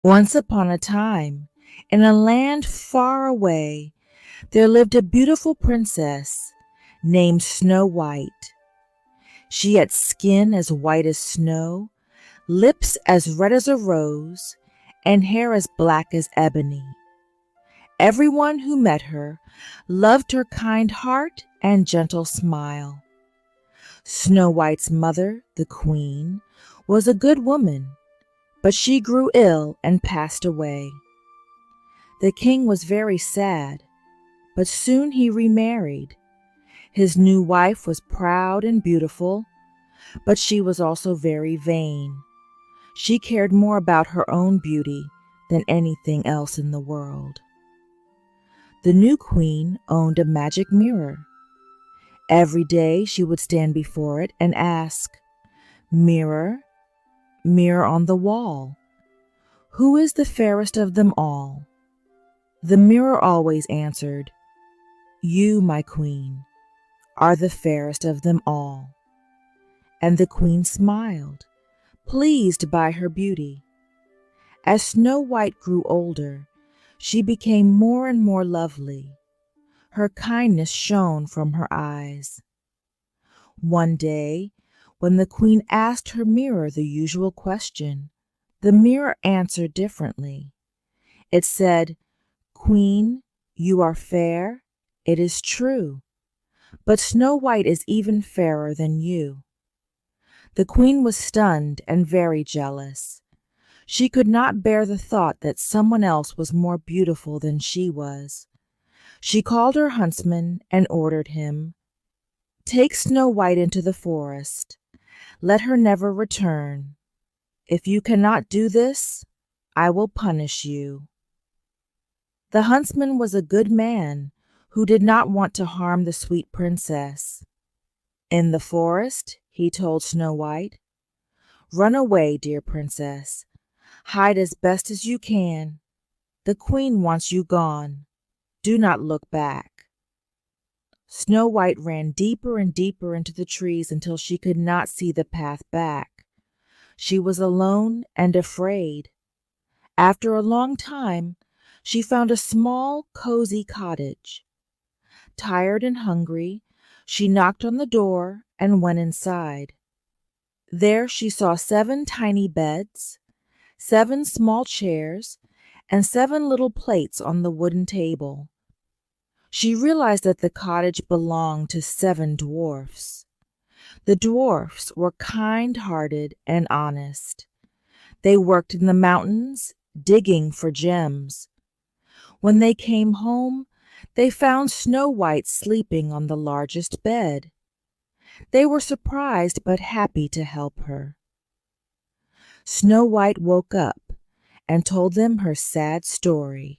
Once upon a time, in a land far away, there lived a beautiful princess named Snow White. She had skin as white as snow, lips as red as a rose, and hair as black as ebony. Everyone who met her loved her kind heart and gentle smile. Snow White's mother, the queen, was a good woman, but she grew ill and passed away. The king was very sad, but soon he remarried. His new wife was proud and beautiful, but she was also very vain. She cared more about her own beauty than anything else in the world. The new queen owned a magic mirror. Every day she would stand before it and ask, "Mirror, mirror on the wall, who is the fairest of them all?" The mirror always answered, "You, my queen, are the fairest of them all." And the queen smiled, pleased by her beauty. As Snow White grew older, she became more and more lovely. Her kindness shone from her eyes. One day, when the queen asked her mirror the usual question, the mirror answered differently. It said, "Queen, you are fair, it is true, but Snow White is even fairer than you." The queen was stunned and very jealous. She could not bear the thought that someone else was more beautiful than she was. She called her huntsman and ordered him, "Take Snow White into the forest. Let her never return. If you cannot do this, I will punish you." The huntsman was a good man who did not want to harm the sweet princess. In the forest, he told Snow White, "Run away, dear princess. Hide as best as you can. The queen wants you gone. Do not look back." Snow White ran deeper and deeper into the trees until she could not see the path back. She was alone and afraid. After a long time, she found a small, cozy cottage. Tired and hungry, she knocked on the door and went inside. There she saw 7 tiny beds, 7 small chairs, and 7 little plates on the wooden table. She realized that the cottage belonged to 7 dwarfs. The dwarfs were kind-hearted and honest. They worked in the mountains, digging for gems. When they came home, they found Snow White sleeping on the largest bed. They were surprised but happy to help her. Snow White woke up and told them her sad story.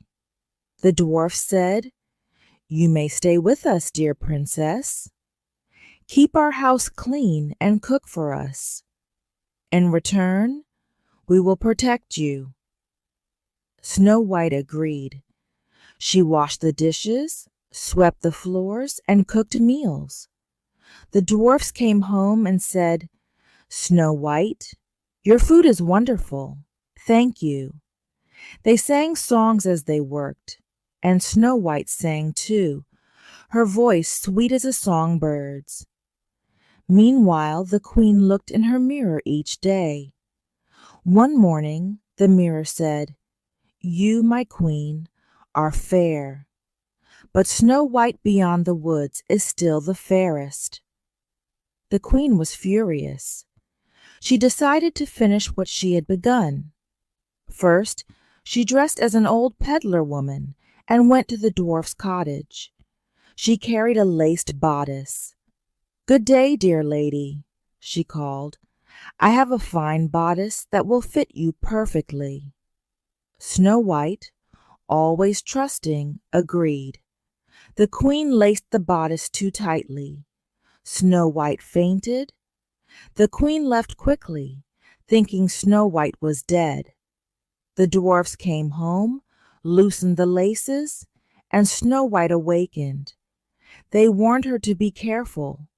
The dwarf said, "You may stay with us, dear princess. Keep our house clean and cook for us. In return, we will protect you." Snow White agreed. She washed the dishes, swept the floors, and cooked meals. The dwarfs came home and said, "Snow White, your food is wonderful. Thank you." They sang songs as they worked, and Snow White sang too, her voice sweet as a songbird's. Meanwhile, the queen looked in her mirror each day. One morning, the mirror said, "You, my queen, are fair, but Snow White beyond the woods is still the fairest." The queen was furious. She decided to finish what she had begun. First, she dressed as an old peddler woman and went to the dwarf's cottage. She carried a laced bodice. "Good day, dear lady," she called. "I have a fine bodice that will fit you perfectly." Snow White, always trusting, agreed. The queen laced the bodice too tightly. Snow White fainted. The queen left quickly, thinking Snow White was dead. The dwarfs came home, loosened the laces, and Snow White awakened. They warned her to be careful,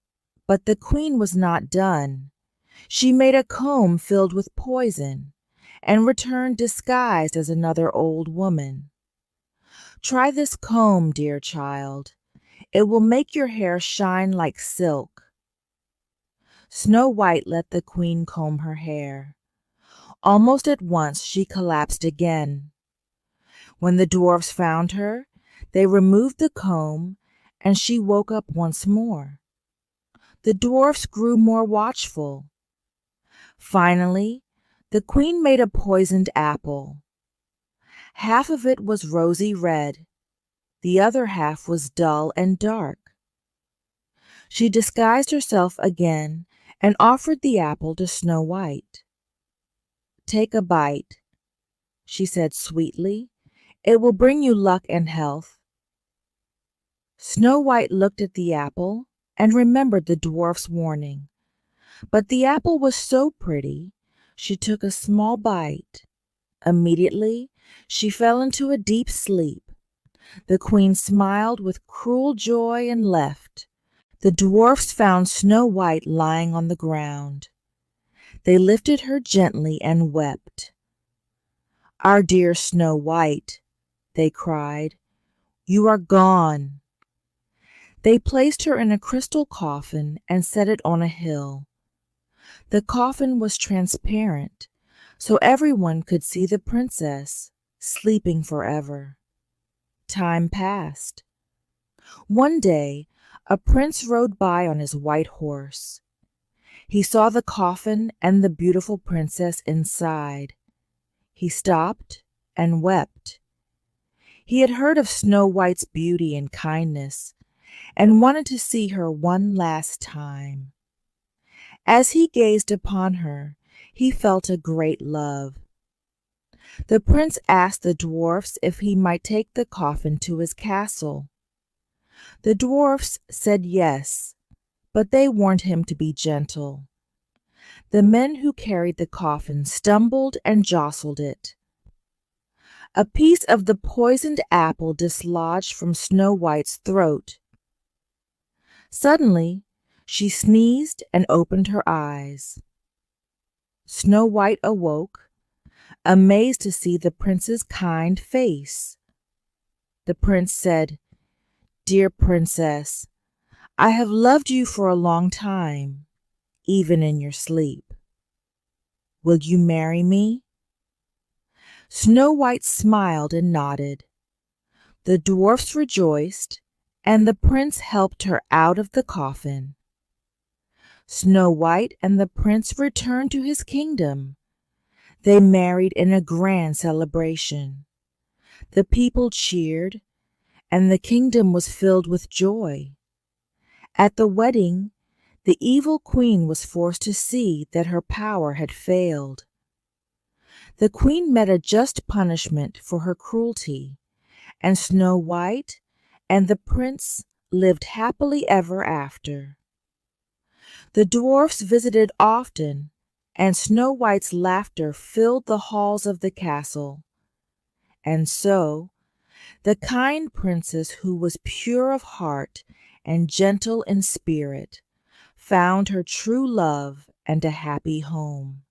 but the queen was not done. She made a comb filled with poison and returned disguised as another old woman. "Try this comb, dear child. It will make your hair shine like silk." Snow White let the queen comb her hair. Almost at once she collapsed again. When the dwarfs found her, they removed the comb, and she woke up once more. The dwarfs grew more watchful. Finally, the queen made a poisoned apple. Half of it was rosy red, the other half was dull and dark. She disguised herself again and offered the apple to Snow White. "Take a bite," she said sweetly. "It will bring you luck and health." Snow White looked at the apple and remembered the dwarf's warning. But the apple was so pretty, she took a small bite. Immediately, she fell into a deep sleep. The queen smiled with cruel joy and left. The dwarfs found Snow White lying on the ground. They lifted her gently and wept. "Our dear Snow White," they cried, "you are gone." They placed her in a crystal coffin and set it on a hill. The coffin was transparent, so everyone could see the princess, sleeping forever. Time passed. One day, a prince rode by on his white horse. He saw the coffin and the beautiful princess inside. He stopped and wept. He had heard of Snow White's beauty and kindness, and wanted to see her one last time. As he gazed upon her, he felt a great love. The prince asked the dwarfs if he might take the coffin to his castle. The dwarfs said yes, but they warned him to be gentle. The men who carried the coffin stumbled and jostled it. A piece of the poisoned apple dislodged from Snow White's throat. Suddenly, she sneezed and opened her eyes. Snow White awoke, amazed to see the prince's kind face. The prince said, "Dear princess, I have loved you for a long time, even in your sleep. Will you marry me?" Snow White smiled and nodded. The dwarfs rejoiced, and the prince helped her out of the coffin. Snow White and the prince returned to his kingdom. They married in a grand celebration. The people cheered, and the kingdom was filled with joy. At the wedding, the evil queen was forced to see that her power had failed. The queen met a just punishment for her cruelty, and Snow White and the prince lived happily ever after. The dwarfs visited often, and Snow White's laughter filled the halls of the castle. And so, the kind princess, who was pure of heart and gentle in spirit, found her true love and a happy home.